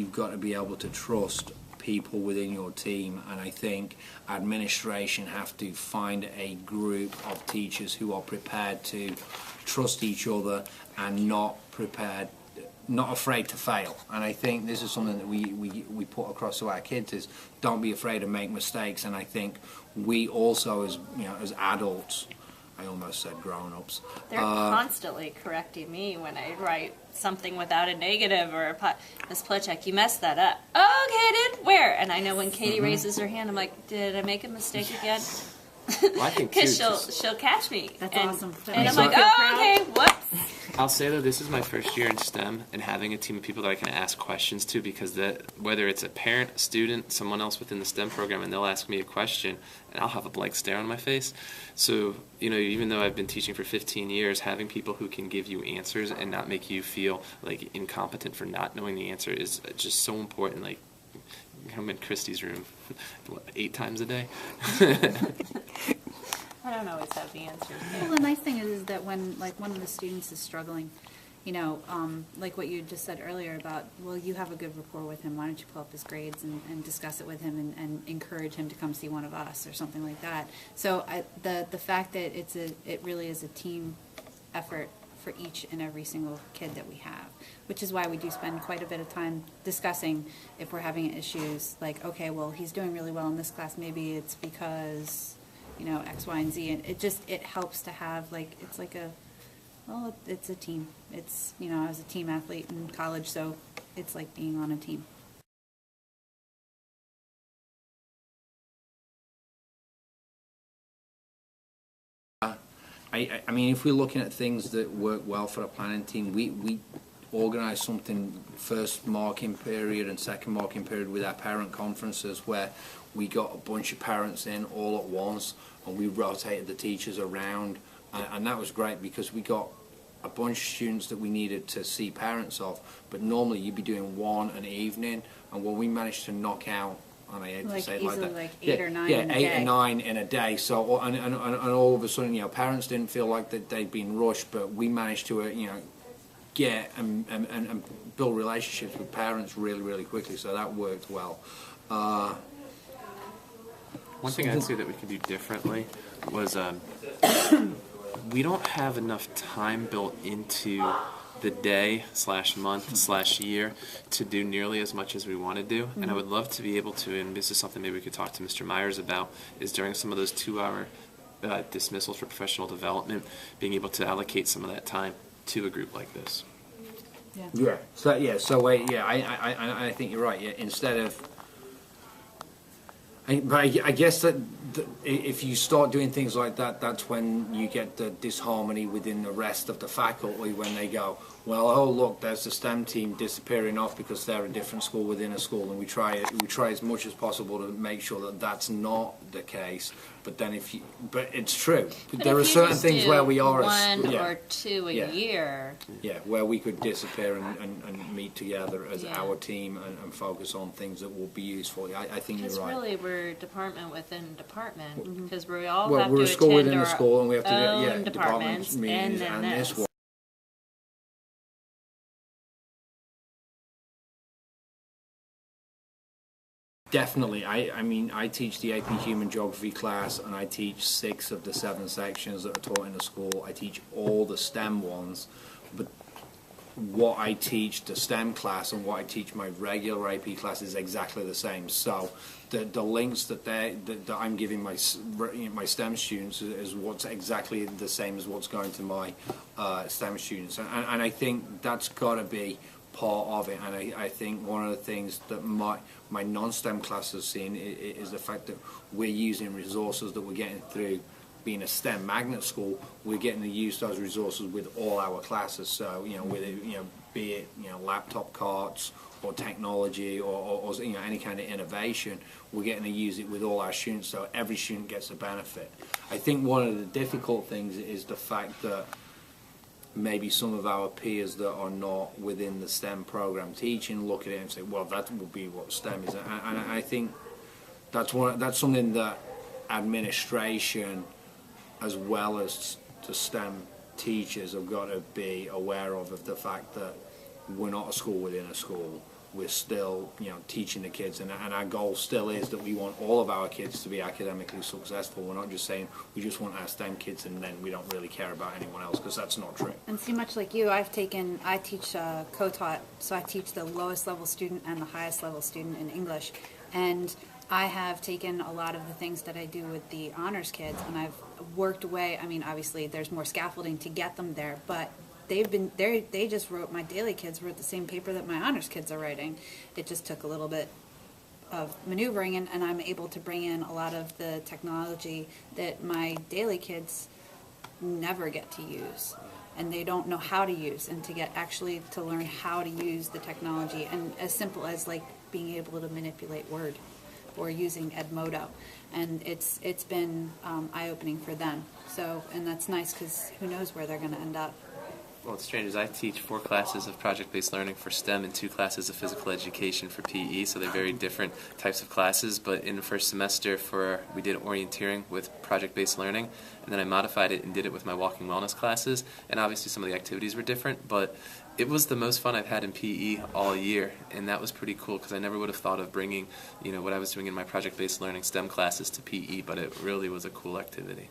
you've got to be able to trust people within your team, and I think administration have to find a group of teachers who are prepared to trust each other and not afraid to fail. And I think this is something that we put across to our kids, is don't be afraid to make mistakes. And I think we also, as as adults, I almost said grown-ups. They're constantly correcting me when I write something without a negative or Miss Plechek, you messed that up. Oh, okay, I did. Where? And I know when Katie raises her hand, I'm like, did I make a mistake again? Well, I think because she'll catch me. That's and, awesome. And I'm like, oh, okay, whoops. I'll say though, this is my first year in STEM, and having a team of people that I can ask questions to, because whether it's a parent, a student, someone else within the STEM program, and they'll ask me a question, and I'll have a blank stare on my face. So, even though I've been teaching for 15 years, having people who can give you answers and not make you feel like incompetent for not knowing the answer is just so important. Like, I'm in Christy's room, 8 times a day. I don't always have the answers. Well, the nice thing is that when, like, one of the students is struggling, like what you just said earlier about, well, you have a good rapport with him, why don't you pull up his grades and discuss it with him and encourage him to come see one of us or something like that. So the fact that it really is a team effort for each and every single kid that we have, which is why we do spend quite a bit of time discussing if we're having issues, like, okay, well, he's doing really well in this class, maybe it's because X, Y, and Z, and it helps to have, like, it's like it's a team. It's, I was a team athlete in college, so it's like being on a team. I mean, if we're looking at things that work well for a planning team, we organise something first marking period and second marking period with our parent conferences, where we got a bunch of parents in all at once and we rotated the teachers around, and that was great because we got a bunch of students that we needed to see parents of, but normally you'd be doing one an evening, and when we managed to knock out, and I hate to say it like that, like 8 or 9 in a day. 8 or 9 in a day. So and all of a sudden, parents didn't feel like that they'd been rushed, but we managed to get and build relationships with parents really, really quickly. So that worked well. One thing I'd say that we could do differently was we don't have enough time built into the day / month / year to do nearly as much as we want to do. Mm-hmm. And I would love to be able to, and this is something maybe we could talk to Mr. Myers about, is during some of those 2-hour dismissals for professional development, being able to allocate some of that time to a group like this. Yeah. I think you're right. Yeah, instead of, I guess that if you start doing things like that, that's when you get the disharmony within the rest of the faculty, when they go, well, oh look, there's the STEM team disappearing off because they're a different school within a school, and we try as much as possible to make sure that that's not the case. But then but it's true. But there are certain things where we are one or two a year. Yeah, where we could disappear and meet together as our team and focus on things that will be useful. I think you're right. Because really, we're department within department, because we all we're have to a school attend within our a school, and we have to own do departments department meetings and and this. one. Definitely. I mean, I teach the AP Human Geography class, and I teach 6 of the 7 sections that are taught in the school. I teach all the STEM ones, but what I teach the STEM class and what I teach my regular AP class is exactly the same. So the links that I'm giving my STEM students is what's exactly the same as what's going to my STEM students, and I think that's got to be part of it. And I think one of the things that my non-STEM class has seen is the fact that we're using resources that we're getting through being a STEM magnet school. We're getting to use those resources with all our classes. So be it laptop carts or technology or any kind of innovation, we're getting to use it with all our students, so every student gets a benefit. I think one of the difficult things is the fact that maybe some of our peers that are not within the STEM program teaching look at it and say, well, that will be what STEM is. And I think that's something that administration, as well as the STEM teachers, have got to be aware of the fact that we're not a school within a school. we're still, teaching the kids, and our goal still is that we want all of our kids to be academically successful. We're not just saying we just want our STEM kids and then we don't really care about anyone else, because that's not true. And see, much like you, I teach co-taught, so I teach the lowest level student and the highest level student in English. And I have taken a lot of the things that I do with the honors kids, and I've worked away. I mean, obviously there's more scaffolding to get them there, but they just wrote, my daily kids wrote the same paper that my honors kids are writing. It just took a little bit of maneuvering, and I'm able to bring in a lot of the technology that my daily kids never get to use, and they don't know how to use, and to learn how to use the technology, and as simple as like being able to manipulate Word or using Edmodo, and it's been eye-opening for them. So, and that's nice, because who knows where they're going to end up. Well, what's strange is I teach 4 classes of project-based learning for STEM and 2 classes of physical education for PE, so they're very different types of classes. But in the first semester we did orienteering with project-based learning, and then I modified it and did it with my walking wellness classes, and obviously some of the activities were different, but it was the most fun I've had in PE all year, and that was pretty cool, because I never would have thought of bringing, what I was doing in my project-based learning STEM classes to PE, but it really was a cool activity.